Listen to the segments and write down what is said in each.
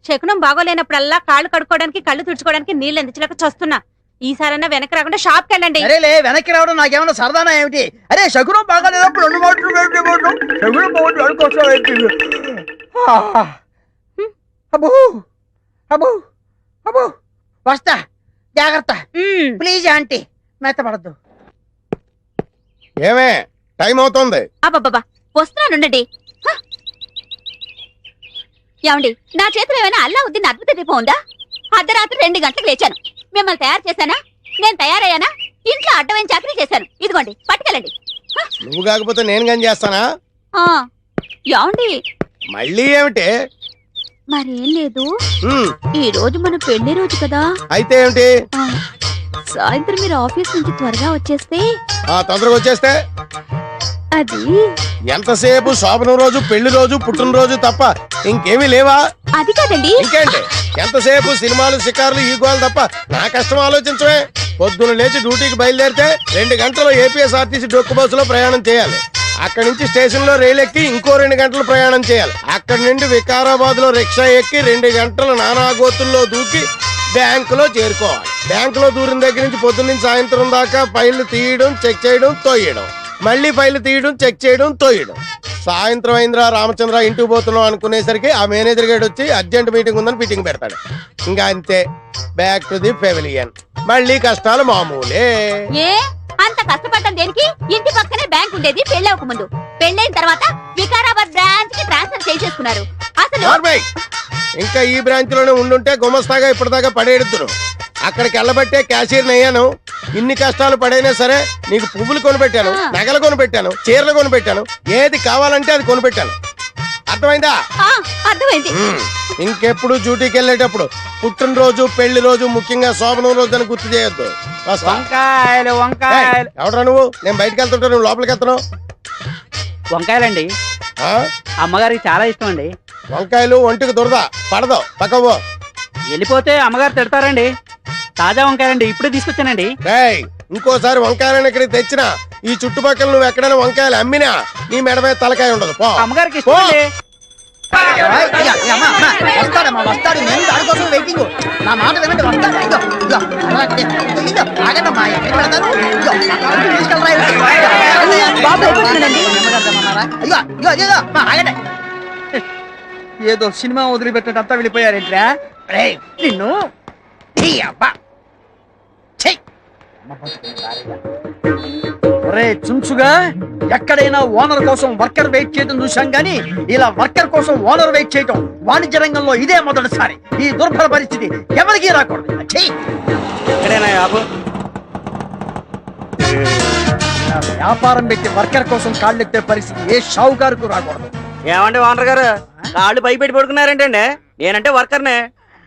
శకునం బాగోలేనప్పుడల్లా కాళ్ళు కడుక్కోవడానికి కళ్ళు తుడుచుకోవడానికి నీళ్ళు ఎందించలేక చస్తున్నా. ఈసారన్నా వెనక్కి రాకుండా షాప్ కి వెళ్ళండి. అరేలే వెనక్కి రావడం నాకేమన్నా సరదానా ఏమిటి? అరే శకునం బాగాలేనప్పుడు 2 మాటలు శకునం బాగుంటుంది అనుకోసం అబ్బో అబ్బో అబ్బో వస్తా జాగ్రత్త ప్లీజ్ ఆంటీ మెత్తపడద్దు. ఏమే టైం అవుతుంది. అబ్బబ్బా వస్తున్నానుండండి. ఏమండి నా చేతిలో ఏమైనా అల్లావుద్దీన్ అద్భుత దీపం ఉందా? అర్ధరాత్రి 2 గంటలకు లేచాను. మిమ్మల్ని తయారు చేశానా? నేను తయారయ్యానా? ఇంట్లో అడ్డమైన చాకరీ చేశాను. ఇదిగోండి పట్టుకెళ్ళండి. నువ్వు కాకపోతే నేను కానీ చేస్తానా? ఏమండి మళ్ళీ ఏమిటి? మరేం లేదు, ఈ రోజు మన పెళ్లి రోజు కదా. అయితే ఏమిటి? సాయంత్రం మీరు ఆఫీస్ నుంచి త్వరగా వచ్చేస్తే. తొందరగా వచ్చేస్తే అది ఎంతసేపు శోభనం రోజు, పెళ్లి రోజు, పుట్టినరోజు తప్ప ఇంకేమీ లేవా? అది కాదండి. ఇంకేంటి? ఎంతసేపు సినిమాలు, షికార్లు, ఈగోలు తప్ప నా కష్టం ఆలోచించవే. పొద్దున లేచి డ్యూటీకి బయలుదేరితే 2 గంటలు ఏపీఎస్ఆర్టీసీ డొక్కు బస్సులో ప్రయాణం చేయాలి. అక్కడి నుంచి స్టేషన్ లో రైలు ఎక్కి ఇంకో 2 గంటలు ప్రయాణం చేయాలి. అక్కడి నుండి వికారాబాద్ లో రిక్షా ఎక్కి 2 గంటలు నానాగోతుల్లో దూకి బ్యాంకులో చేరుకోవాలి. బ్యాంకులో దూరిన దగ్గర నుంచి పొద్దున్న సాయంత్రం దాకా ఫైళ్లు తీయడం, చెక్ చేయడం, తోయడం, మళ్ళీ ఫైళ్లు తీయడం, చెక్ చేయడం, తోయడం. సాయంత్రం అయిందిరా రామచంద్ర ఇంటికి పోతున్నాం అనుకునేసరికి ఆ మేనేజర్ గేడ్ వచ్చి అర్జెంట్ మీటింగ్ ఉందని మీటింగ్ పెడతాడు. ఇంకా అంతే, బ్యాక్ టు ది పెవిలియన్. మళ్ళీ కష్టాలు మామూలే. అంత కష్టపడటం దేనికి? ఇంటి పక్కనే బ్యాంక్ ఉండేది పెళ్ళవక ముందు. పెళ్ళైన తర్వాత వికారాబాద్ బ్రాంచ్ కి ట్రాన్స్ఫర్ చేసేసుకున్నారు. అసలు ఇంకా ఈ బ్రాంచ్ లోనే ఉండుంటే గుమస్తాగా ఇప్పటిదాకా పడేడుతును. అక్కడికి వెళ్ళబట్టే క్యాషియర్ అయ్యాను. ఇన్ని కష్టాలు పడైనా సరే నీకు పువ్వులు కొనిపెట్టాను, నగలు కొనిపెట్టాను, చీరలు కొనిపెట్టాను, ఏది కావాలంటే అది కొనిపెట్టాను. అర్థమైందా? అర్థమైంది. ఇంకెప్పుడు డ్యూటీకి వెళ్ళేటప్పుడు పుట్టినరోజు, పెళ్లి రోజు, ముఖ్యంగా శోభనం రోజు అని గుర్తు చేయొద్దు. వంకాయలు వంకాయలు. ఎవడరా నువ్వు? నేను బయటకు వెళ్తుంటా, నువ్వు లోపలికి వెళ్తున్నావు. వంకాయలండి అమ్మగారికి చాలా ఇష్టం అండి. వంకాయలు ఒంటికి దురద పడదు, పక్కవో. వెళ్ళిపోతే అమ్మగారు తిడతారండి. తాజా వంకాయలండి, ఇప్పుడే తీసుకొచ్చానండి. ఇంకోసారి వంకాయలను ఇక్కడికి తెచ్చినా, ఈ చుట్టుపక్కల నువ్వు ఎక్కడైనా వంకాయలు అమ్మినా నీ మెడ మీద తలకాయ ఉండదు. అమ్మగారికి ఇష్టం. వస్తాడు, నేను దానికోసం వెయిటింగ్. నా మాట వినండి, వస్తాడు. ఏదో సినిమా వదిలిపెట్టడంతా వెళ్ళిపోయారేంట్రా నిన్ను. ఒరే చుంచుగా, ఎక్కడైనా ఓనర్ కోసం వర్కర్ వెయిట్ చేయడం చూశాం గానీ ఇలా వర్కర్ కోసం ఓనర్ వెయిట్ చేయడం వాణిజ్య రంగంలో ఇదే మొదటిసారి. ఈ దుర్భర పరిస్థితి ఎవరికీ రాకూడదు. వ్యాపారం పెట్టి వర్కర్ కోసం కాళ్ళెత్తే పరిస్థితి ఏ షావుకారుకు రాకూడదు. ఏమండి ఓనర్ గారు, కాళ్ళు పైపెట్టి పడుకున్నారేంటండి? నేనంటే వర్కర్నే,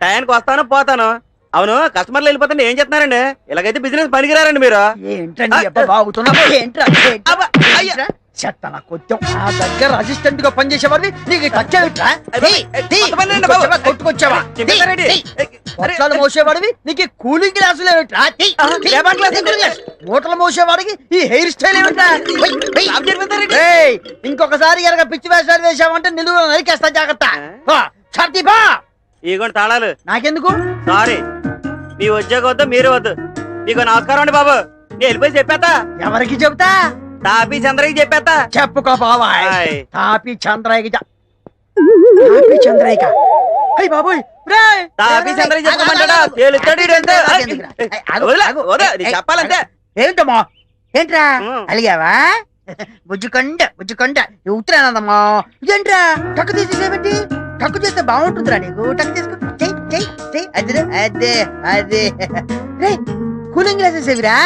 టైంకి వస్తాను పోతాను. అవును, కస్టమర్లు వెళ్ళిపోతుంటే ఏం చెప్తున్నారండి? ఇలాగైతే బిజినెస్ పనికిరారండి మీరు. చెత్తన కొంచెం ఆ దగ్గర అసిస్టెంట్ గా పనిచేసేవాడివి నీకు కొట్టుకొచ్చావా? మోసేవాడివి నీకు కూలింగ్ గ్లాసులు ఏమిట్రా? మూటలు మోసేవాడికి ఈ హెయిర్ స్టైల్ ఏమిట్రా? ఇంకొకసారి ఎరగ పిచ్చి వేషాలు వేసావంటే నిలువ నరికేస్తా, జాగ్రత్త. ఇగోండి తాళాలు. నాకెందుకు? సారీ, మీ ఉద్యోగం వద్దు, మీరు వద్దు. మీకు నమస్కారం అండి బాబు. నేను వెళ్ళిపోయి చెప్పేస్తా. ఎవరికి చెబుతా? తాపీ చంద్రయ్యకి చెప్పేస్తా. చెప్పుకో బాబా. తాపీ చంద్రయ్యకి చంద్రయ్య బాబోయ్, తాపీ చంద్రయ్య చెప్పమంటాడా? చెప్పాలంటే ఏంటమ్మా? ఏంట్రా అలిగావా? బుజ్జుకొండ ఉత్తరానమ్మా. ఇదేంట్రా టక్కు తీసేసేబట్టి? టక్కు చేస్తే బాగుంటుందిరా నీకు. టక్కు తీసుకో, అదే అదే అదే. రే కూలింగ్ గ్లాసెస్ ఏవిరా?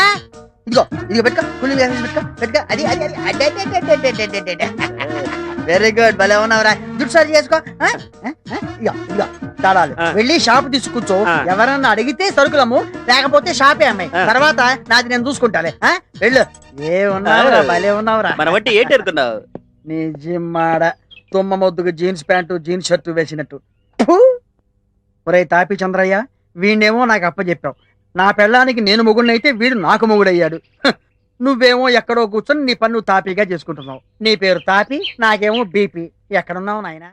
ఇదిగో పెట్టుకో, కూలింగ్ గ్లాసెస్ పెట్టుకో. అది అది వెరీ గుడ్, భలే ఉన్నావురా. దుడ్డు సరి చేసుకో. ఇదిగో తాళాలు. వెళ్ళి షాప్ తీసుకూర్చో. ఎవరన్నా అడిగితే సరుకులమ్ము, లేకపోతే షాపే అమ్మాయి. తర్వాత నాది నేను చూసుకుంటాలే. వెళ్ళు. ఉన్నావురా, భలే ఉన్నావురా. మన బట్టి ఏంటి అనుకున్నావు? నిజమాడ తుమ్మ మొద్దుకు జీన్స్ ప్యాంటు, జీన్స్ షర్టు వేసినట్టు. ఒరే తాపి చంద్రయ్య, వీణేమో నాకు అప్పచెప్పావు. నా పెళ్ళానికి నేను మొగుడినైతే వీడు నాకు మొగుడయ్యాడు. నువ్వేమో ఎక్కడో కూర్చొని నీ పన్ను తాపీగా చేసుకుంటున్నావు. నీ పేరు తాపి, నాకేమో బీపీ. ఎక్కడున్నావు నాయనా?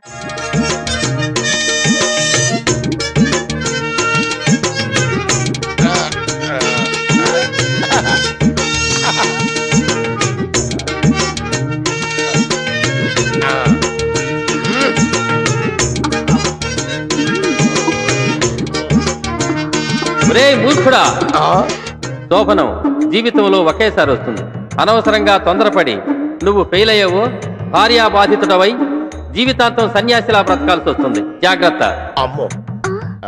ఒరే మూర్ఖుడా, ఆ, శోభనం జీవితంలో ఒకేసారి వస్తుంది. అనవసరంగా తొందరపడి నువ్వు ఫెయిల్ అయ్యావో భార్యాబాధితుడవై జీవితాంతం సన్యాసిలా బ్రతకాల్సి వస్తుంది. జాగ్రత్త. అమ్మో.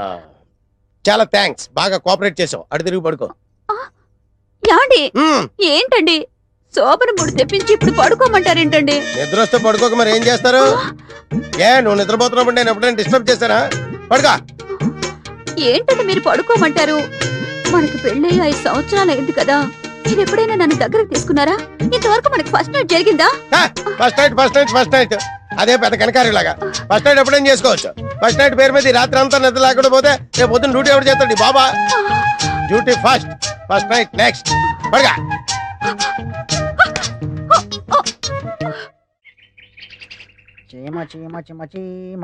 ఆ, చాలా థ్యాంక్స్, బాగా కోఆపరేట్ చేసావు. అటు తిరిగి పడుకో. యాండి ఉమ్, ఏంటండి శోభన ముడి తెప్పించి ఇప్పుడు పడుకోమంటారేంటండి? నిద్ర వస్తే పడుకోక మరి ఏం చేస్తారు? నువ్వు నిద్రపోతున్నప్పుడు నేను ఎప్పుడైనా డిస్టర్బ్ చేశానా? పడుకో. ఏంటండి మీరు పడుకోమంటారు? మనకి పెళ్ళి 5 సంవత్సరాలు అయింది కదా, మీరు ఎప్పుడైనా నన్ను దగ్గరకు తీసుకున్నారా? ఇంతవరకు మనకి ఫస్ట్ నైట్ జరిగిందా? ఫస్ట్ నైట్ అదే పెద్ద కనకారిలాగా. ఫస్ట్ నైట్ ఎప్పుడేం చేసుకోవచ్చు. ఫస్ట్ నైట్ పేరు మీద ఈ రాత్రి అంతా నిద్ర లేకుండా పోతే రేపు పొద్దున్న డ్యూటీ ఎవరు చేస్తాడు? బాబా డ్యూటీ ఫస్ట్ నైట్ నెక్స్ట్. పడగా చీమ చీమ చీమ చీమ.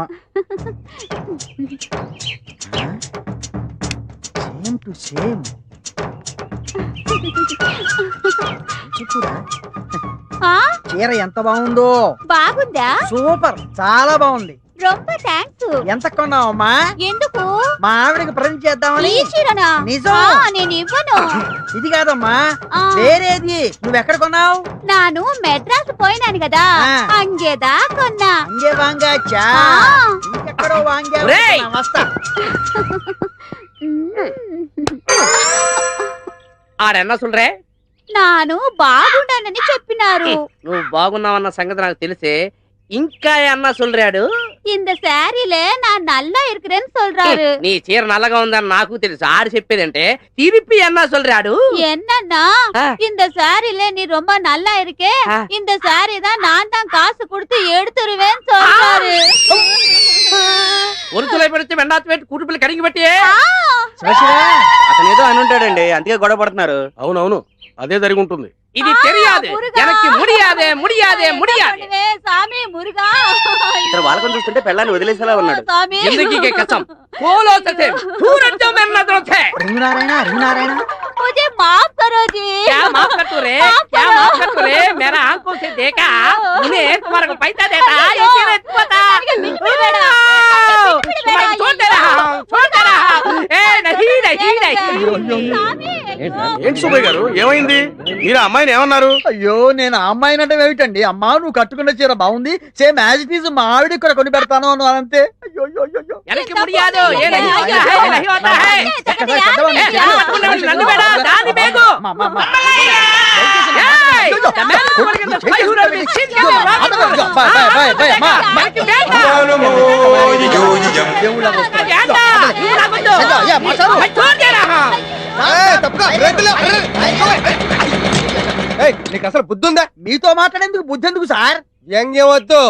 Same to same. ఆ, చీర ఎంత బాగుందో. బాగుందా? సూపర్, చాలా బాగుంది. రొంబ థాంక్స్. ఎంత కొన్నావమ్మా? ఎందుకు? మా ఆవిడకి ప్రజెంట్ చేద్దామని. ఈ చీరనా? నిజం. నేను ఇవ్వను. ఇది కాదమ్మా, ఆ. వేరేది. నువ్వెక్కడ కొన్నావు? నాను మెడ్రాస్ పోయినాను కదా, ఆ. అంగేదా కొన్నా. అంగే వాంగాచా. ఆ. ఇంకెక్కడో వాంగా. ఒరేయ్! వస్తా. ఆడన్నా సుల్రే, నాను బాగుండానని చెప్పినారు. నువ్వు బాగున్నావన్న సంగతి నాకు తెలిసే. ఇంకా అన్నా సుల్రాడు, இந்த சாரில நான் நல்லா இருக்கிறேன்னு சொல்றாரு. నీ చీర నల్లగా ఉందని నాకు తెలుసు. ఆడు చెప్పేదంటే తిరిపి అన్నా సుల్రాడు. என்னன்னா ஆ. இந்த சாரில நீ ரொம்ப நல்லா இருக்கே, ஆ. இந்த சாரி தான் நான் தான் காசு கொடுத்து எடுத்துருவேன்னு சொல்றாரு. ఒరుతులై పెడితే వెండాత పెట్టి కుటుంబాలు కడిగి పెట్టి శివశివ, అతను ఏదో అని ఉంటాడండి, అందుకే గొడవ పడుతున్నారు. అవునవును, అదే జరిగి ఉంటుంది. ఇది తెలియదు, మురుగా. ఎనక్కి ముడియాదే ముడియాదే ముడియాదే. பண்ணுவே, சாமி முருகா. ఇతను వాళ్ళకొని చూస్తుంటే పెళ్ళాన్ని వదిలేసేలా ఉన్నాడు. சாமி. జిందగీ కే కసం కోలో సతే సూరజ్ మే నజర్ थे రింగునారాయణ. मुझे माफ करो जी. क्या माफ कर तू रे, क्या माफ कर तू रे? मेरा आंखों से देखा, उन्हें तुम्हारे को पैसा देता, ये तेरे पता। तुम्हारे छोड़ दे रहा हूँ, छोड़ दे रहा हूँ। ए नहीं नहीं नहीं। சாமி. ఏంటి సుబ్బయ్య గారు, ఏమైంది? మీరు ఆ అమ్మాయిని ఏమన్నారు? అయ్యో, నేను ఆ అమ్మాయిని అంటే ఏమిటండి? అమ్మా, నువ్వు కట్టుకున్న చీర బాగుంది, సేమ్ యాజ్ ఇట్ ఈజ్ మా ఆవిడ కూడా కొని పెడతాను అన్నాను అంతే. అయ్యో అయ్యో అయ్యో. ఎనక్కి ముడియాదో, ఏ नहीं होता है, ये नहीं होता है। ए यार पట్టుకునే వాళ్ళు నన్ను బేడా, దాని బేగు. ఏయ్, తమేలు కొరికిన పైహుర మీ సిద్ధ రాదు. మనకి బేడా. ఏంటా? నువ్వు రావద్దు. मैं छोड़ दे रहा हूँ। నీకు అసలు బుద్ధి ఉందా? మీతో మాట్లాడేందుకు బుద్ధి ఎందుకు సార్? వ్యంగ్యం వద్దు.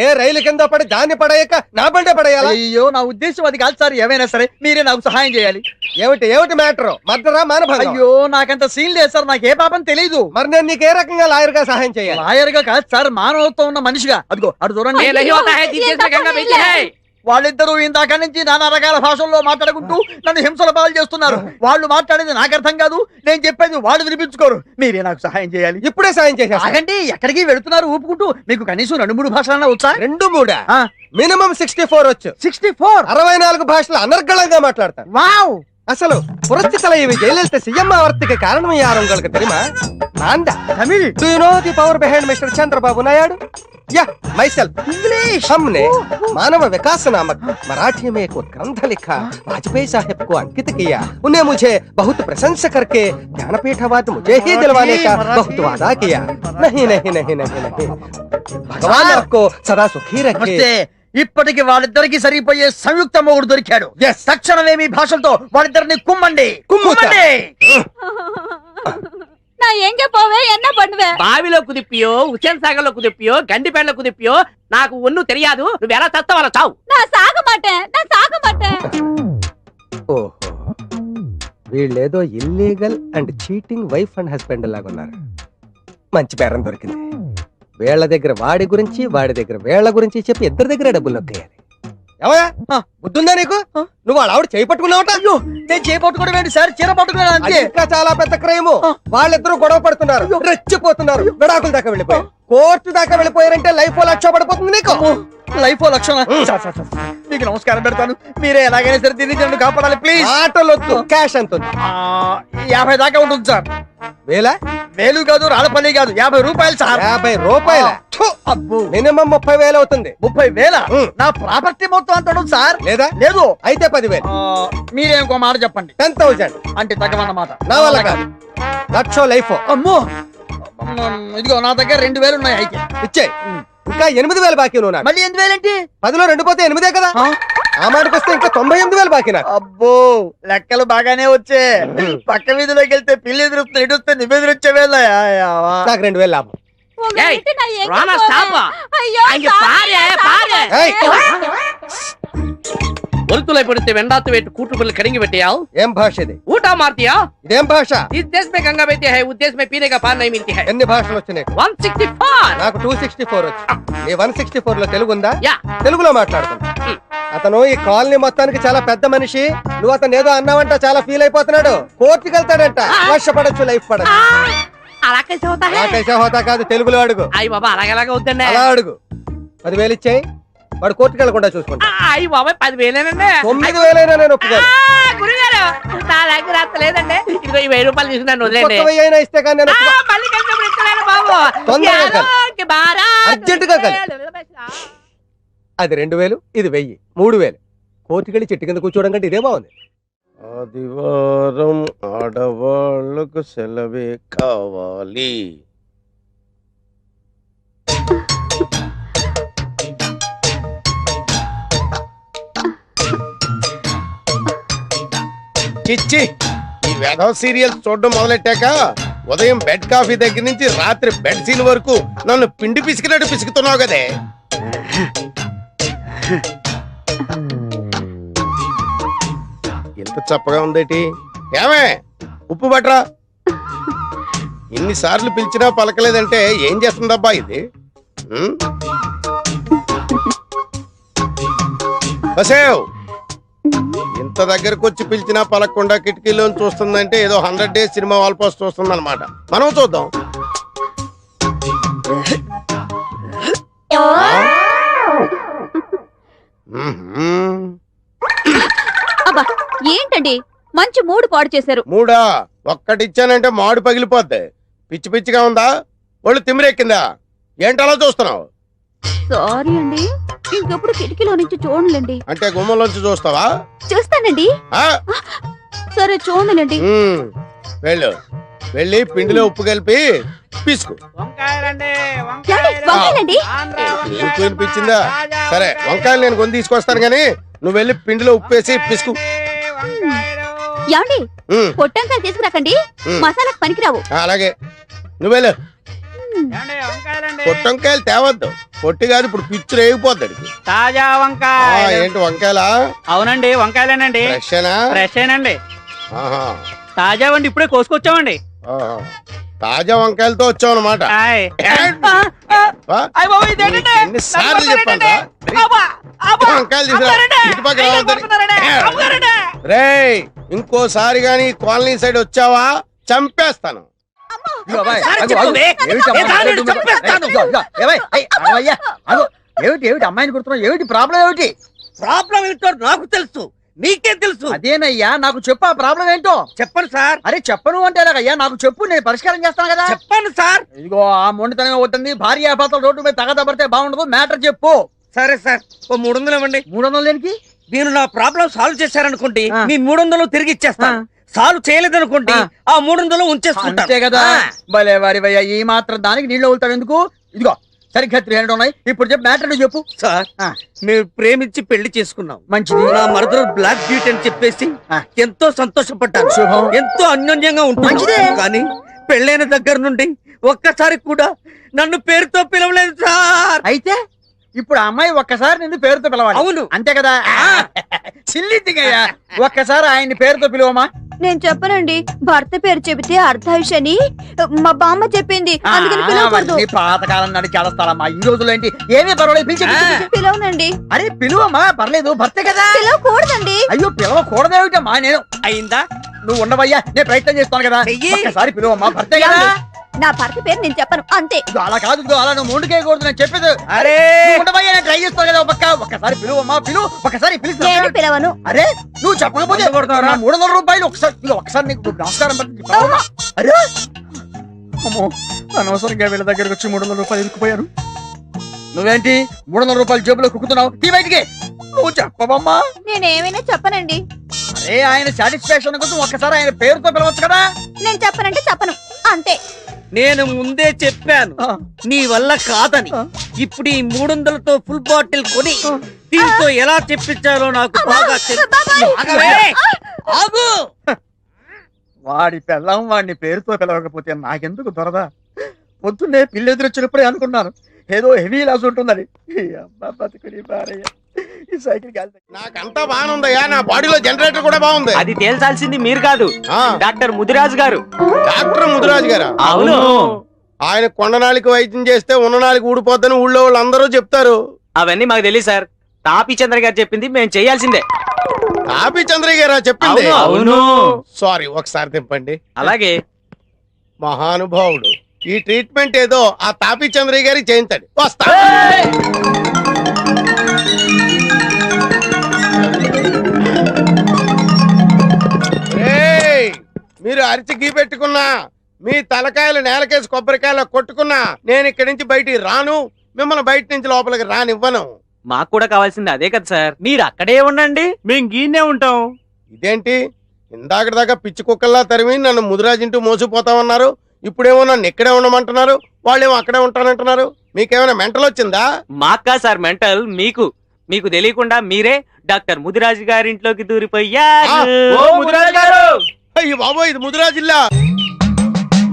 ఏ రైలు కింద పడి దాన్ని పడేయక నా బండే పడేయాలా? అయ్యో, నా ఉద్దేశం అది కాదు సార్. ఏమైనా సరే మీరే నాకు సహాయం చేయాలి. ఏమిటి మ్యాటర్? మర్డరా మానభంగం? అయ్యో, నాకంత సీన్ లేదు సార్. నాకు ఏ పాపం తెలీదు. మరి నేను నీకు ఏ రకంగా లాయర్ గా సహాయం చేయాలి? లాయర్ గా కాదు సార్, మానవత్వం ఉన్న మనిషిగా. అదిగో అటు చూడండి. ये नहीं होता है, जिस में गंगा बहती है। వాళ్ళిద్దరూ ఇందాక నుంచి నానా రకాల భాషల్లో మాట్లాడుకుంటూ నన్ను హింసల పాలు చేస్తున్నారు. వాళ్ళు మాట్లాడేది నాకు అర్థం కాదు, నేను చెప్పేది వాళ్ళు వినిపించుకోరు. మీరే నాకు సహాయం చేయాలి. ఇప్పుడే సాయం చేసేస్తా. ఆగండి, ఎక్కడికి వెళుతున్నారు ఊపుకుంటూ? మీకు కనీసం 2-3 భాషలన్నా వచ్చా? 2-3 ఆ. మినిమం 64 వచ్చు. 64. 64 భాషలు అనర్గళంగా మాట్లాడతాను. వావ్. అసలు పురస్తి தலைவி జయలలిత సీఎం ఆవర్తికి కారణం యారు உங்களுக்கு தெரியுமா? నాందా Tamil. Do you know the power behind Mr. Chandrababu Naidu? या myself. ఇంగ్లీష్. हमने मानव विकास नामक मराठी में एक ग्रंथ लिखा, वाजपेयी साहब को अंकित किया. उन्हें मुझे बहुत प्रशंसा करके ज्ञानपीठ अवार्ड मुझे ही दिलवाने का बहुत वादा किया. नहीं नहीं नहीं नहीं नहीं. भगवान आपको सदा सुखी रखे. నమస్తే. ఇప్పటికి వాళ్ళిద్దరికి సరిపోయే సంయుక్త మొగుడు దొరికాడు. తక్షణమే మీ భాషలతో వాళ్ళిద్దరిని కుమ్మండి. కుమ్ముతా. நான் எங்க போவேன், என்ன பண்ணுவேன்? బావిలో కుదిప్పియో, హుసేన్ సాగర్ లో కుదిప్పియో, గండిపేటలో కుదిప్పియో నాకు ఒన్ను తెలియదు. నువ్వు ఎలా చస్తావు అలా చావు. நான் சாக மாட்டேன், நான் சாக மாட்டேன். ఓహో, వీళ్ళేదో illegal and cheating wife and husband లాగా ఉన్నారు. మంచి పేరం దొరికింది. వీళ్ళ దగ్గర వాడి గురించి, వాడి దగ్గర వీళ్ళ గురించి చెప్పి ఇద్దరి దగ్గర డబ్బులు నొక్కేయాలి. ఏమయ్యా, బుద్ధుందా నీకు? నువ్వు వాళ్ళ ఆవిడ చేయి పట్టుకున్నావట. అయ్యో, నేను చేపట్టుకోవడం ఏంటి సార్? చీర పట్టుకున్నాను అంతే. ఇంకా చాలా పెద్ద క్రైమ్. వాళ్ళిద్దరూ గొడవ పడుతున్నారు, రెచ్చిపోతున్నారు, విడాకుల దాకా వెళ్ళిపోయారు. కోర్టు దాకా వెళ్ళిపోయారంటే లైఫ్ లక్ష పడిపోతుంది నీకు. లైఫ్ లక్షణ మీకు నమస్కారం పెడతాను. మీరే ఎలాగైనా సరే తిరిగి నన్ను కాపాడాలి ప్లీజ్. ఆటోలొద్దు, క్యాష్ ఎంత ఉంది? 50 దాకా ఉంటుంది సార్. వేలు కాదు, రాళ్ళపల్లి కాదు, 50 రూపాయలు సార్. 50 రూపాయల? అబ్బో, మినిమం 30,000 అవుతుంది. 30,000? నా ప్రాపర్టీ మొత్తం అంత ఉంటుంది సార్. లేదా? లేదు. అయితే 10,000. మీరే ఇంకో మాట చెప్పండి. 10,000 అంటే తగ్గమన్నమాట. నా వల్ల కాదు. లక్ష లైఫ్. అమ్మో, ఇదిగో నా దగ్గర 2,000 ఉన్నాయి. అయితే ఇచ్చే. ఇంకా 8,000 బాకీ నువ్వు నాకు. మళ్ళీ 8,000 ఏంటి? 10లో 2 పోతే 8 కదా. ఆ మాటకు వస్తే ఇంకా 98,000 బాకీ నాకు. అబ్బో, లెక్కలు బాగానే వచ్చే. పక్క వీధిలోకి వెళ్తే పిల్లి ఎదురుస్తుంది, ఎటు వస్తే నువ్వెదురు వచ్చేవేళ. నాకు 2,000 లాభం. உங்ககிட்ட நான் எங்க ராணா, போவேன்? stop. ஐயோ, அங்க sorry, பாரு. ఏయ్, ஒருத்துளை பிடித்து வெண்டாத்து வைத்து கூட்டுக்குள்ள கடிங்கி வெட்டியால் ఏం భాష ఇది? ऊटा मारतिया ఇదేం భాష? इस देश में गंगा बहती है उस देश में पीने का पानी नहीं मिलती है ఎన్ని భాషలు వచ్చినాయి? 164 నాకు 264 వచ్చు. నీ 164 లో తెలుగు ఉందా? యా తెలుగులో మాట్లాడుతున్నా. అతను ఈ కాలనీ మొత్తానికి చాలా పెద్ద మనిషి. నువ్వు అతను ఏదో అన్నావంట, చాలా ఫీల్ అయిపోతున్నాడు. కోర్టుకి వెళ్తాడంట. వర్షపడచ్చు, లైఫ్ పడచ్చు. అలా कैसे होता है నాకైతే హోతా కాదు, తెలుగులో అడుగు. అయ్య బాబా అలాగలాగా వద్దండి అలా అడుగు. 10,000 ఇచ్చేయి, వాడు కోర్టుకి వెళ్లకుండా చూసుకుంటా. అయ్య బాబాయ్ 10,000 9,000 నేను ఒప్పుకోను. గురుగారు నా దగ్గర అంత లేదండి ఇదిగో ఈ 1000 రూపాయలు తీసుకున్నాను వదిలేండి 1,000 ఇస్తే కానీ నేను ఒప్పుకోను. మళ్ళీ కలిసినప్పుడు ఇస్తాను బాబు తొందరగా కలు. యారోకి బారా అర్జెంటుగా కలు. అది 2,000, ఇది 1,000, 3,000. కోర్టుకి వెళ్ళి చెట్టు కింద కూర్చోవడం కంటే ఇదే బాగుంది. ఆదివారం ఆడవాళ్లకు సెలవే కావాలి. చిచ్చి, ఈ వేధవ సీరియల్స్ చూడడం మొదలెట్టాక ఉదయం బెడ్ కాఫీ దగ్గర నుంచి రాత్రి బెడ్ సీన్ వరకు నన్ను పిండి పిసికినట్టు పిసుకుతున్నావు కదే. ఎంత చప్పగా ఉందేటి? ఏమే ఉప్పు బట్రా. ఇన్నిసార్లు పిలిచినా పలకలేదంటే ఏం చేస్తుందబ్బా ఇది? బసేవ్, ఇంత దగ్గరకు వచ్చి పిలిచినా పలకకుండా కిటికీలో చూస్తుందంటే ఏదో 100 డేస్ సినిమా వాల్ పోస్ట్ చూస్తుంది అనమాట. మనం చూద్దాం. అబ్బా ఏంటండి మంచి మూడు పాడు చేశారు. మూడా? ఒక్కటిచ్చానంటే మాడు పగిలిపోద్ది. పిచ్చి పిచ్చిగా ఉందా? ఒళ్ళు తిమ్మిరెక్కిందా? ఏంటలా చూస్తున్నావు? సారీ అండి, ఇంకెప్పుడు కిటికీలో నుంచి చూడలేండి. అంటే గుమ్మంలోంచి చూస్తావా? చూస్తానండి. ఆ? సరే చూడలేండి. వెళ్ళు, వెళ్ళి పిండిలో ఉప్పు కలిపి పిసుకు. వంకాయలండి. నీకు వినిపించిందా? సరే, వంకాయలు నేను కొని తీసుకొస్తాను గానీ నువ్వు వెళ్ళి పిండిలో ఉప్పు వేసి పిసుకు. ఏమండి, పొట్టంకాయలు తీసుకురాకండి, మసాలాకు పనికిరావు. అలాగే, నువ్వు వెళ్ళు. పొట్టంకాయలు తేవద్దు, పొట్టి కాదు, ఇప్పుడు పిచ్చు రేగిపోద్ది. తాజా వంకాయ. ఏంటి వంకాయలా? అవునండి, వంకాయలేనండి. ఫ్రెషేనా? ఫ్రెషేనండి, ఆహా. తాజా వండి ఇప్పుడే కోసుకొచ్చామండి. ఆహా. తాజా వంకాయలతో వచ్చావు అనమాట. ఎన్నిసార్లు చెప్పాను వంకాయలు తీసుకురా. రేయ్, ఇంకోసారి గాని కాలనీ సైడ్ వచ్చావా చంపేస్తాను. ఏమిటి అమ్మాయిని కుడుతున్నావు? ఏమిటి ప్రాబ్లం? ఏమిటి ప్రాబ్లం ఏంటో నాకు తెలుసు, నీకే తెలుసు. అదేనయ్యా, నాకు చెప్పు ఆ ప్రాబ్లం ఏంటో. చెప్పండి సార్. అరే చెప్పను అంటే ఎలాగయ్యా? నాకు చెప్పు, నేను పరిష్కారం చేస్తాను కదా. చెప్పండి సార్. ఇదిగో ఆ మొండితనం అవుతుంది. భార్య భర్తలు రోడ్డు మీద తగదబడితే బాగుండదు. మ్యాటర్ చెప్పు. సరే సార్, ఓ 300 ఇవ్వండి. 300 దేనికి? మీరు నా ప్రాబ్లం సాల్వ్ చేశారనుకోండి, ఆ. మీ 300 తిరిగి ఇచ్చేస్తాను. సాల్వ్ చేయలేదనుకోండి, ఆ 300 ఉంచేసుకుంటా. అంతే కదా. భలే వారివయ్యా, ఈ మాత్రం దానికి నీళ్ళు వదులుతావు ఎందుకు? ఇదిగో సరిగ్గా 300 ఉన్నాయి. ఇప్పుడు చెప్పు, మ్యాటర్ నువ్వు చెప్పు. సార్, మేము ప్రేమించి పెళ్లి చేసుకున్నాం. మంచిది. నా మరదలు బ్లాక్ బ్యూటీ అని చెప్పేసి ఎంతో సంతోషపడ్డాను. శుభం. ఎంతో అన్యోన్యంగా మంచిదే. ఉంటుంది. కానీ పెళ్ళైన దగ్గర నుండి ఒక్కసారి కూడా నన్ను పేరుతో పిలవలేదు సార్. అయితే ఇప్పుడు ఆ అమ్మాయి ఒక్కసారి నిన్ను పేరుతో పిలవాలి. అవును. అంతే కదా. చిల్లిద్దిగయ్యా, ఒక్కసారి ఆయన్ని పేరుతో పిలువమా. నేను చెప్పనండి, భర్త పేరు చెబితే అర్ధాయుషని మా బామ్మ చెప్పింది, అందుకని పిలవకూడదు. అవన్నీ పాతకాలం నాటి చేస్తారమ్మా. ఈ రోజులో ఏంటి? ఏమీ పర్వాలేదు, పిలిచి పిలవనండి. అరే పిలువమ్మా, పర్లేదు, భర్తే కదా. పిలవకూడదండి. అయ్యో పిలవకూడదేమిటమ్మా? నేను అయిందా? నువ్వు ఉండవయ్యా, నేను ప్రయత్నం చేస్తాను కదా. చెయ్యి. ఒక్కసారి పిలువమ్మా, భర్తే కదా. నా భర్త పేరు నేను చెప్పను అంతే. అలా కాదు, అలా నువ్వు ముందుకేయకూడదు, నేను చెప్పేది. అరే ట్రై చేస్తావు కదా, ఒక్కసారి పిలువమ్మా, ఒకసారి నేను పిలవను. అరే నువ్వు చెప్పకపోతే మందు కొడతావురా? నా 300 రూపాయలు ఒకసారి నీకు నమస్కారం పెట్టి చెప్పావా? అరే అమ్మో, అనవసరంగా వీళ్ళ దగ్గరకు వచ్చి 300 రూపాయలు ఇరుక్కుపోయారు. నువ్వేంటి 300 రూపాయలు జేబులో కుక్కుతున్నావు? తీ బయటికి. నువ్వు చెప్పవమ్మా. నేనేమైనా చెప్పనండి. అరే ఆయన సాటిస్ఫాక్షన్ కోసం ఒక్కసారి ఆయన పేరుతో పిలవచ్చు కదా. నేను చెప్పనంటే చెప్పను అంతే. నేను ముందే చెప్పాను నీ వల్ల కాదని. ఇప్పుడు ఈ 300తో ఫుల్ బాటిల్ కొని దీంతో ఎలా చెప్పించాలో నాకు బాగా ఆగు. వాడి పెళ్ళం వాడిని పేరుతో పిలవకపోతే నాకెందుకు దొరదా? పొద్దున్నే పిల్లెదురొచ్చినప్పుడే అనుకున్నాను ఏదో హెవీ లాస్ ఉంటుందని. ఈ అబ్బా బతుకుని బారయ్య. ఈ సైకిల్ నాకంతా బాగుందయ్యా, నా బాడీలో జనరేటర్ కూడా బాగుంది. అది తేల్చాల్సింది మీరు కాదు, ఆ, డాక్టర్ ముదిరాజు గారు. డాక్టర్ ముదిరాజు గారా? అవును. ఆయన కొండనాలికి వైద్యం చేస్తే ఉన్ననాలికి ఊడిపోద్దని ఊళ్ళో వాళ్ళందరూ చెప్తారు. అవన్నీ మాకు తెలియదు సార్, తాపి చంద్ర గారు చెప్పింది మేము చేయాల్సిందే. తాపి చంద్రయ్య గారా చెప్పింది? అవును. సారీ, ఒకసారి తిప్పండి. అలాగే. మహానుభావుడు, ఈ ట్రీట్మెంట్ ఏదో ఆ తాపి చంద్రయ్య గారికి చేయించండి. వస్తా. ఏయ్, మీరు అరిచి గీ పెట్టుకున్నా, మీ తలకాయలు నేలకేసి కొబ్బరికాయలు కొట్టుకున్నా నేను ఇక్కడి నుంచి బయటికి రాను, మిమ్మల్ని బయట నుంచి లోపలికి రానివ్వను. మాకు కూడా కావాల్సింది అదే కదా సార్, మీరు అక్కడే ఉండండి, మేము గీనే ఉంటాం. ఇదేంటి ఇందాక దాకా పిచ్చి కుక్కల్లా తరిమి నన్ను ముదిరాజింటూ మోసిపోతామన్నారు, ఇప్పుడేమో నన్ను ఇక్కడే ఉండమంటున్నారు, వాళ్ళేమో అక్కడే ఉంటానంటున్నారు. మీకేమైనా మెంటల్ వచ్చిందా? మాకా సార్ మెంటల్, మీకు మీకు తెలియకుండా మీరే డాక్టర్ ముదిరాజు గారింట్లోకి దూరిపోయారు. అయ్యి బాబోయ్, ఇది ముదిరాజిల్లా.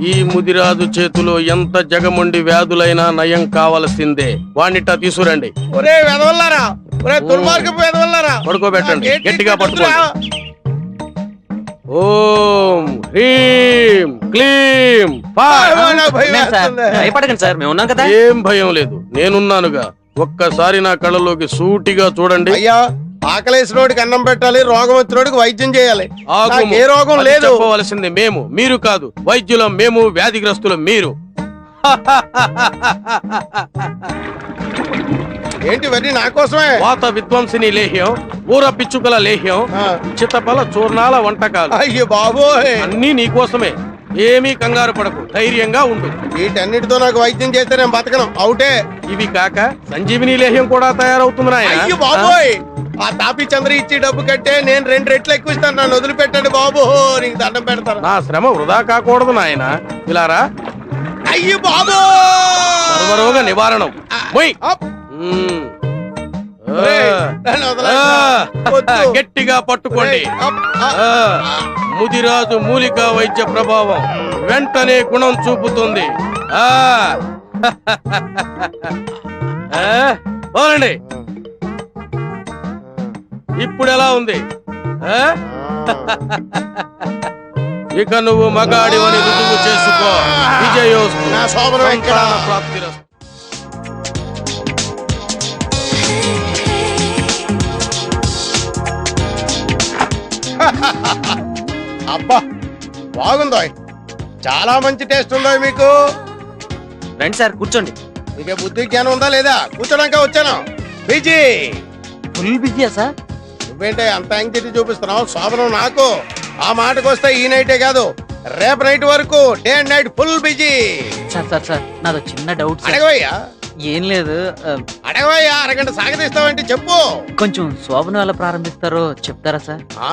ఈ ముదిరాజు చేతిలో ఎంత జగముండి వ్యాధులైనా నయం కావలసిందే. వాణ్ణిట తీసుకురండి. ఒరే వెదవల్లారా, ఒరే దుర్మార్గపు వెదవల్లారా, పడుకోబెట్టండి, నాకేంటి గట్టిగా గుర్తురా? ఓం హ్రీం క్లీం ఫా. నాకు భయం వేస్తుంది. భయపడకండి సార్, మేము ఉన్నాం కదా. ఏం భయం లేదు, నేనున్నానుగా. ఒక్కసారి నా కళ్ళలోకి సూటిగా చూడండి. అయ్యా, ఆకలేసినోడికి అన్నం పెట్టాలి, రోగం వచ్చినోడికి వైద్యం చేయాలి. ఆగుము. నాకు ఏ రోగం అది లేదు. చెప్పవలసింది మేము, మీరు కాదు. వైద్యులం మేము, వ్యాధిగ్రస్తులం మీరు. ఏంటి ఇవన్నీ నా కోసమే? వాత విధ్వంసిని లేహ్యం, ఊర పిచ్చుకల లేహ్యం, ఆ. చిత్తపల చూర్ణాల వంటకాలు అయ్యో బాబోయ్, అన్నీ నీకోసమే. ఏమీ కంగారు పడకు, ధైర్యంగా ఉండు. వీటన్నిటితో నాకు వైద్యం చేస్తే నేను బతకను, అవుటే. ఇవి కాక సంజీవిని లేహ్యం కూడా తయారవుతుంది నాయనా. అయ్యో బాబోయ్, ఆ తాపి చంద్ర ఇచ్చి డబ్బు కట్టే నేను 2 రెట్లు ఎక్కువ ఇస్తాను, నన్ను వదిలిపెట్టండి బాబు, నీకు దండం పెడతాను. నా శ్రమ వృధా కాకూడదు నాయన. ఇలారా, అయ్యో బాబు, సర్వరోగ నివారణం. మొయ్. మ్మ్. నన్ను ఆ, వదలండి. వద్దు. గట్టిగా పట్టుకోండి. ఆ, ముదిరాజు మూలికా వైద్య ప్రభావం వెంటనే గుణం చూపుతుంది. ఆ ఆ, పోనండి. ఇప్పుడు ఎలా ఉంది? ఆ? ఇక నువ్వు మగాడివని రుజువు చేసుకో. విజయోస్తు. నా శోభనం ఎక్కడ? సంతాన ప్రాప్తిరస్తు. అబ్బా బాగుందో, చాలా మంచి టేస్ట్ ఉందో మీకు. రండి సార్, కూర్చోండి. మీకే బుద్ధి జ్ఞానం ఉందా లేదా? కూర్చోడానికి వచ్చాను. బిజీ. ఫుల్ బిజీయా సార్? నువ్వేంటే అంత యాంగ్జైటీ చూపిస్తున్నావు? శోభనం నాకు. ఆ మాటకు వస్తే ఈ నైటే కాదు, రేపు నైట్ వరకు day and night full busy. Sir నాదో చిన్న డౌట్ సార్. అడగవయ్యా, ఏం లేదు, అడగవయ్యా. అరగంట సాగదీస్తావంటే చెప్పు. కొంచెం శోభనం ఎలా ప్రారంభిస్తారో చెప్తారా సార్? ఆ,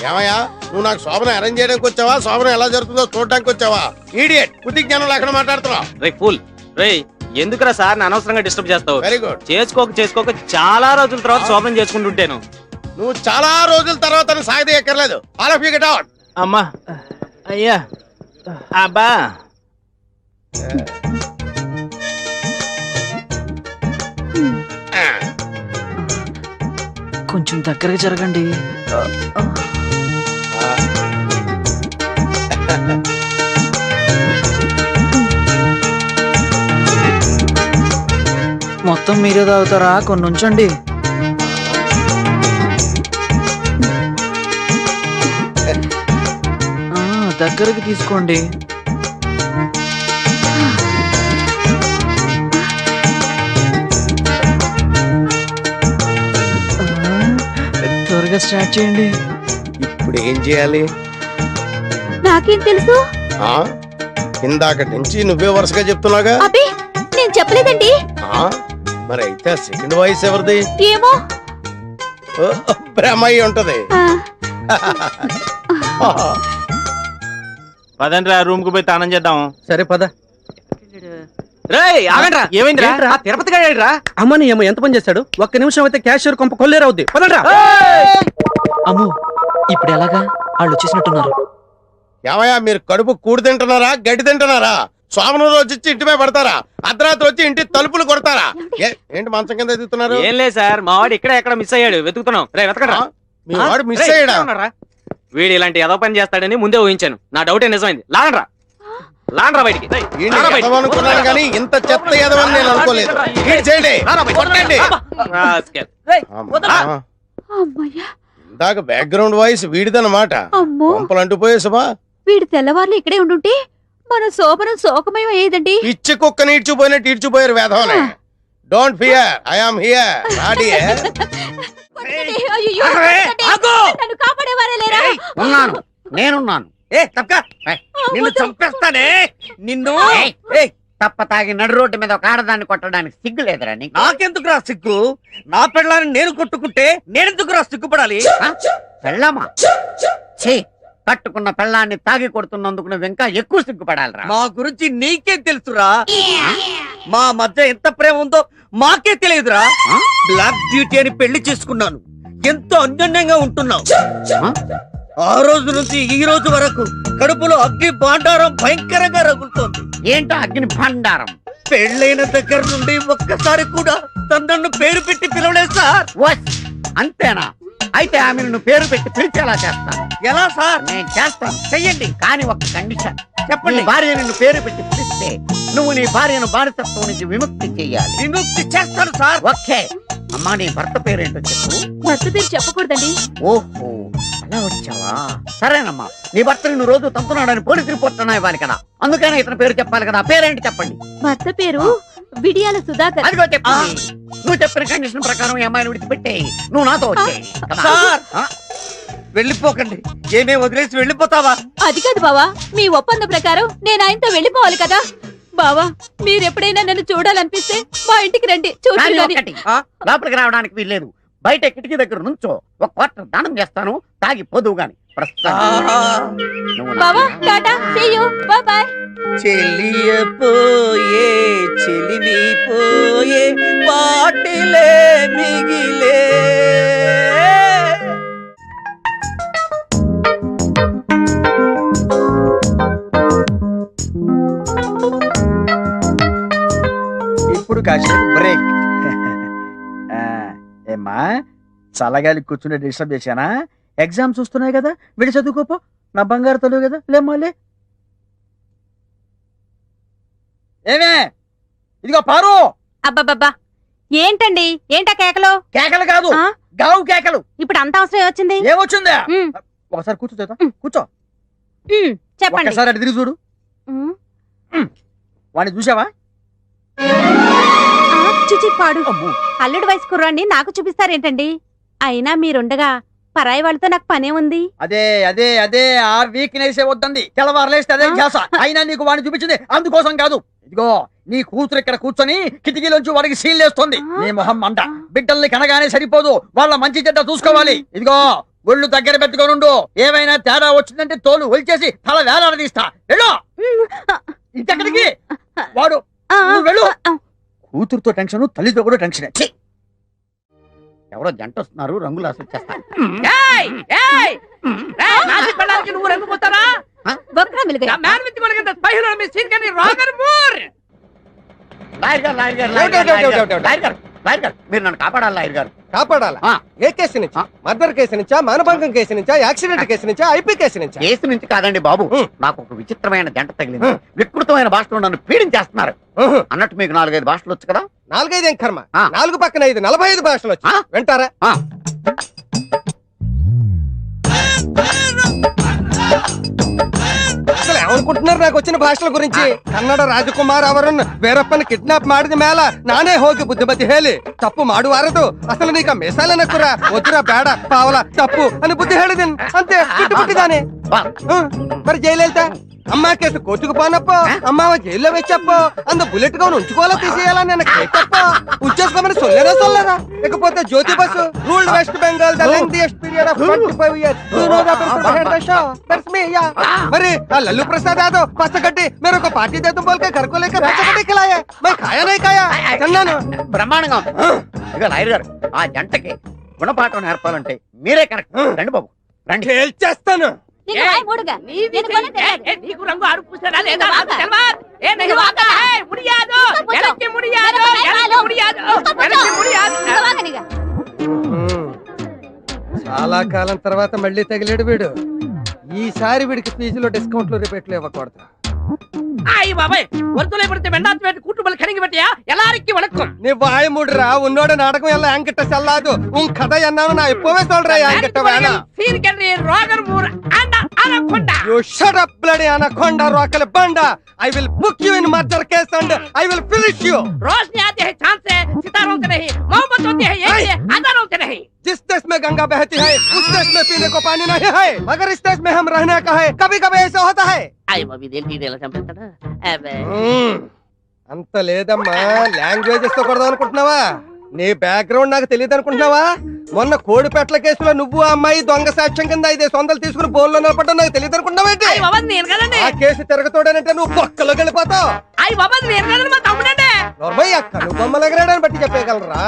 ఏమయ్యా, నువ్వు నాకు శోభనం అరేంజ్ చేయడానికి వచ్చావా, శోభనం ఎలా జరుగుతుందో చూడడానికి వచ్చావా? ఈడియట్, బుద్ధి జ్ఞానం లేకుండా మాట్లాడుతున్నావు. రే ఫుల్, రే ఎందుకురా సార్ అనవసరంగా డిస్టర్బ్ చేస్తావు? Very good. చేసుకోక చాలా రోజుల తర్వాత శోభనం చేసుకుంటుంటాను. నువ్వు చాలా రోజుల తర్వాత సాగదీయక్కర్లేదు. All of you get out. అమ్మా, అయ్యా, అబ్బా. కొంచెం దగ్గరగా జరగండి. మొత్తం మీరే తాగుతారా? కొన్ని ఉంచండి. దగ్గరికి తీసుకోండి. త్వరగా స్టార్ట్ చేయండి. ఇప్పుడు ఏం చేయాలి? నాకేం తెలుసు? ఆ ఇందాక నుంచి నువ్వే వరుసగా చెప్తున్నాగా. అబ్బే నేను చెప్పలేదండి. ఆ మరి అయితే సెకండ్ వాయిస్ ఎవరిది? ఏమో. ఓ, బ్రహ్మయ్య ఉంటది. పదండ్రా రూమ్ కు పోయి తానం చేద్దాం. సరే పద. రేయ్ ఆగండ్రా. ఏమైందిరా? ఏంట్రా? ఆ తిరుపతి గాడేడ్రా? అమ్మని ఏమో ఎంత పని చేస్తాడు. ఒక్క నిమిషం అయితే క్యాషియర్ కొంప కొల్లేరవుద్ది. పదండ్రా. అమ్మో ఇప్పుడు ఎలాగా? వాళ్ళు వచ్చేసినట్టున్నారు. ఏమయ్యా మీరు కడుపు కూడి తింటున్నారా గడ్డి తింటున్నారా? సోమను రోజు వచ్చి ఇంటి మీద పడతారా? అర్ధరాత్రి వచ్చి ఇంటి తలుపులు కొడతారా? ఏంటి మంచం కింద ఎదుగుతున్నారు? ఏం లేదు సార్, మా వాడు ఇక్కడ ఎక్కడ మిస్ అయ్యాడు, వెతుకుతున్నాం. రే వెతకరా. మీ వాడు మిస్ అయ్యాడా? వీడు ఇలాంటి ఏదో పని చేస్తాడని ముందే ఊహించాను. నా డౌటే నిజమైంది. లాగండ్రా లాగండ్రా బయటికి. ఈయన్ని ఎదవ అనుకున్నాను కానీ ఇంత చెత్త ఎదవని నేను అనుకోలేదు. ఈయన చేయండి, కొట్టండి. అమ్మా, అమ్మయ్యా. ఇందాక బ్యాక్గ్రౌండ్ వాయిస్ వీడిదన్నమాట. అమ్మో పంపలు అంటుపోయేసమా? వీడు తెల్లవార్లు ఇక్కడే ఉండుంటే మన శోభనం శోకమయం అయ్యేదండి. పిచ్చి కుక్క ఈడ్చిపోయినట్టు ఈడ్చిపోయారు వేధవనే. Don't fear, I am here. రాడి కొట్టకండి. అయ్యయ్యో, కొట్టకండి. నన్ను కాపాడేవారే లేరా? ఉన్నాను, నేనున్నాను. నిన్ను చంపేస్తానే నిన్ను. తప్ప తాగి నడు రోడ్డు మీద ఒక ఆడదాన్ని కొట్టడానికి సిగ్గు లేదురా నీకు? నాకెందుకురా సిగ్గు? నా పెళ్ళాన్ని నేను కొట్టుకుంటే నేనెందుకురా సిగ్గుపడాలి? పెళ్ళమా? ఛీ, కట్టుకున్న పెళ్ళాన్ని తాగి కొడుతున్నందుకు నువ్వు ఇంకా ఎక్కువ సిగ్గుపడాలిరా. మా గురించి నీకేం తెలుసురా? మా మధ్య ఎంత ప్రేమ ఉందో మాకే తెలియదురా. బ్లాక్ బ్యూటీ అని పెళ్లి చేసుకున్నాను. ఎంతో అన్యోన్యంగా ఉంటున్నావు. ఆ రోజు నుంచి ఈ రోజు వరకు కడుపులో అగ్ని భాండారం భయంకరంగా రగులుతోంది. ఏంటో అగ్ని భండారం? పెళ్ళైన దగ్గర నుండి ఒక్కసారి కూడా తనను పేరు పెట్టి పిలవలేదు సార్. అంతేనా? అయితే ఆమెను నువ్వు పేరు పెట్టి పిలిచేలా చేస్తాను. ఎలా సార్? నేను చేస్తాను, చెయ్యండి. కానీ ఒక కండిషన్. చెప్పండి. భార్య నిన్ను పేరు పెట్టి పిలిస్తే నువ్వు నీ భార్యను బానిసత్వం నుంచి విముక్తి చెయ్యాలి. విముక్తి చేస్తాను సార్. ఓకే. అమ్మా, నీ భర్త పేరేంటో చెప్పు. భర్త పేరు చెప్పకూడదండి. ఓహో, అలా వచ్చావా? సరేనమ్మా, నీ భర్త నిన్ను రోజు తంతున్నాడని పోలీస్ రిపోర్ట్ అన్నా ఇవ్వాలి కదా, అందుకనే ఇతని పేరు చెప్పాలి కదా. పేరేంటి చెప్పండి. భర్త పేరు విడియాల సుధాకర్. అదిగో చెప్పు. నువ్వు చెప్పిన కండిషన్ ప్రకారం ఈ అమ్మాయిని విడిచిపెట్టేయి. నువ్వు నాతో వచ్చేయి. సార్ వెళ్ళిపోకండి. ఏమే వదిలేసి వెళ్ళిపోతావా? అది కాదు బావా, మీ ఒప్పందం ప్రకారం నేను ఆయనతో వెళ్ళిపోవాలి కదా. బావా, మీరెప్పుడైనా నన్ను చూడాలనిపిస్తే మా ఇంటికి రండి. కానీ చూడండి. ఒకటి, లోపలికి రావడానికి వీల్లేదు. బయట కిటికీ దగ్గర నుంచో ఒక క్వార్టర్ దానం చేస్తాను, తాగి పోదువు గాని. బావా tata, see you, bye bye. చెలియపోయే చెలిమి పోయే పాటిలే మిగిలే. ఇప్పుడు కాసేపు బ్రేక్. ఏమ్మా, చల్లగాలి కూర్చుని డిస్టర్బ్ చేశానా? ఎగ్జామ్స్ వస్తున్నాయి కదా, విడి చదువుకోపో. నా బంగారు తల్లి కదా, లేమ్మాలే. ఏమే, ఇదిగో పారు. అబ్బబ్బబ్బా, ఏంటండి? ఏంటా కేకలు? కేకలు కాదు, ఆ? గావు కేకలు. ఇప్పుడు అంత అవసరం వచ్చింది? ఏమొచ్చిందా? ఉమ్, ఒకసారి కూర్చో చేద్దాం. కూర్చో. చెప్పండి. ఒకసారి అటు తిరిగి చూడు. ఉమ్. వాడిని చూసావా? చిచి పాడు. అమ్మో. అల్లుడు వయసు కుర్రాన్ని నాకు చూపిస్తారేంటండి? అయినా మీరుండగా పరాయి వాళ్ళతో నాకు పనే ఉంది. అదే అదే అదే ఆ వీక్నెస్ వద్దంది. తెల్లవారులేస్తే అదే ధ్యాస. అయినా నీకు వాడిని చూపించింది అందుకోసం కాదు. ఇదిగో నీ కూతురు ఇక్కడ కూర్చొని కిటికీలోంచి వాడికి సీల్లేస్తోంది. నీ మొహం మంట. బిడ్డల్ని కనగానే సరిపోదు, వాళ్ళ మంచి చెడ్డ చూసుకోవాలి. ఇదిగో ఒళ్ళు దగ్గర పెట్టుకోనుండు. ఏమైనా తేడా వచ్చిందంటే తోలు ఒలిచేసి తల వేలాడదీస్తా. వెళ్ళు. ఇంకెక్కడికి? వాడు నువ్వు వెళ్ళు. కూతురుతో టెన్షన్, తల్లితో కూడా టెన్షన్. ఎవరో జంట వస్తున్నారు, రంగులు అసలు చేస్తారు. నువ్వు రంగుపోతారా? మీరు నన్ను కాపాడాలి లాయర్ గారు. కాపాడాలా? ఏ కేసు నుంచి? మర్డర్ కేసు నుంచా, మానభంగం కేసు నుంచా, యాక్సిడెంట్ కేసు నుంచా, ఐపీ కేసు నుంచా? కేసు నుంచి కాదండి బాబు, నాకు ఒక విచిత్రమైన జంట తగిలింది. వికృతమైన భాషలో నన్ను పీడించేస్తున్నారు. అన్నట్టు మీకు 4-5 భాషలు వచ్చు కదా? 4-5 ఏం కర్మ, 4 పక్కన 5, 45 భాషలు వచ్చి వింటారా? అసలు ಅನ್ಕೊಂటున్నారు నాకు వచ్చిన ಭಾಷೆಗಳ ಗುరించి ಕನ್ನಡ ರಾಜಕುಮಾರ್ ಅವರನ್ನು ವೀರಪ್ಪನ ಕಿಡ್ನಾಪ್ ಮಾಡಿದ ಮೇಲ ನಾನೇ ಹೋಗಿ ಬುದ್ಧಿಮತಿ ಹೇಳಿ ತಪ್ಪು ಮಾಡುವಾರದು ಅಸಲು ನೀಕ ಮೆಸಾಲನ ಕುರ ವಜ್ರ ಬೇಡ ಪಾವಲ ತಪ್ಪು అని బుద్ధి ಹೇಳಿದೆನು అంతే ಬಿಟ್ಟುಬಿಟ್ಟಿದ್ದಾನೆ మరి జయలలిత అమ్మా కేసు కోర్టుకు పోనప్పో అమ్మావ జైల్లో వెచ్చప్పో అందు బుల్లెట్ గా ఉంచుకోవాలా తీసేయాలా నేను కేకప్పో ఉచ్చేసుకోమని సొల్లేదా సొల్లరా ఇకపోతే Jyoti Basu ruled west Bengal the lengthiest period of 25 years you know the person head the show that's me yeah మరి ఆ లల్లు ప్రసాద్ యాదవ్ పచ్చగడ్డి मेरे को पार्टी दे तुम बोल के घर को लेकर पచ్చగడ్డి खिलाया मैं खाया नहीं खाया తిన్నాను బ్రహ్మాండంగా ఇక లాయర్ గారు ఆ జంటకి గుణపాఠం నేర్పాలంటే మీరే కరెక్ట్ రండి బాబు రండి చేస్తాను నీకు వాయి మూడుగా. నేను కొనే తెలియదు. నీకు రంగు ఆడు పూసాడా లేదా వాక. తెలవాద్. ఏ నీకు వాక. ఏ ముడియాదు. కూర్చో. ఎలక్కి ముడియాదు. వెనక ఎలక్కి నాయనాలు. ముడియాదు. కూర్చో. ఎలక్కి ముడియాదు. ఇంకా వాగనిగా. చాలా కాలం తర్వాత మళ్ళీ తగిలేడు వీడు ఈసారి వీడికి ఫీజులో డిస్కౌంట్లు రిపేట్లు ఇవ్వకూడదు ஆய் பாபே ஒருத்தலை படுத்து வெண்டாத்து வேட்டு கூட்டுமல் கணங்கி பட்டியா எல்லாருக்கும் வணக்கம் நீ வாய் மூடுறா உன்னோட நாடகம் எல்லாம் என்கிட்ட செல்லாது உன் கதை என்னன்னு நான் எப்பவே சொல்றேன் என்கிட்ட வேணாம் scene கன்றி Rogor Moore Andal anaconda You shut up bloody anaconda rockle banda I will book you in murder case and I will finish you रोशनी आती है चांद से सितारों से नहीं मोहब्बत होती है ये अंधारों से नहीं जिस देश में गंगा बहती है उस देश में पीने को पानी नहीं है मगर इस देश में हम रहने का है कभी कभी ऐसा होता है आई बाबी देल డీటెయిల్ చంపేస్తాడా అబే అంత లేదమ్మా లాంగ్వేజెస్ తో కొడదాం అనుకుంటున్నావా నీ బ్యాక్గ్రౌండ్ నాకు తెలియదు అనుకుంటున్నావా మొన్న కోడిపెట్ల కేసులో నువ్వు ఆ అమ్మాయి దొంగ సాక్ష్యం కింద 500 తీసుకుని బోన్లో నిలబడ్డా నాకు తెలియదు అనుకుంటున్నావేంటి అయ్య బాబా నేను కదండి ఆ కేసు తిరగతోడనంటే నువ్వు పక్కలోకి వెళ్ళిపోతావు అయ్య బాబా నేను కదండి మా తమ్ముడండి నోర్మయ్య అక్కలు బొమ్మలగరాడని బట్టి చెప్పగలరా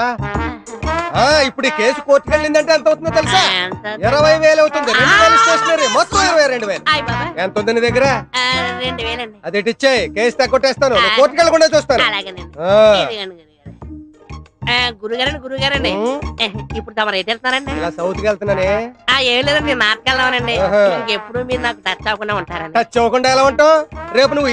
ఇప్పుడు ఈ కేసు కోర్టుకు వెళ్ళిందంటే ఎంత అవుతుందో తెలుసా 20,000 అవుతుంది 2,000 స్టేషనరీ మొత్తం 22,000 అయ్య బాబా ఎంత ఉంది నీ దగ్గర 2,000 అండి అది ఇచ్చేయి కేసు తగ్గొట్టేస్తాను కోర్టుకు వెళ్ళకుండా చూస్తాను అలాగేనండి ఆ, గురుగారండి ఇప్పుడు తమరు ఎటు వెళ్తున్నారండి ఇలా సౌత్ కి వెళ్తున్నానే ఏం లేదండి నేను నాటకెళ్దామనండి ఆహా. ఇంకెప్పుడు మీరు నాకు టచ్ అవ్వకుండా ఉంటారండి టచ్ అవ్వకుండా ఎలా ఉంటావు రేపు నువ్వు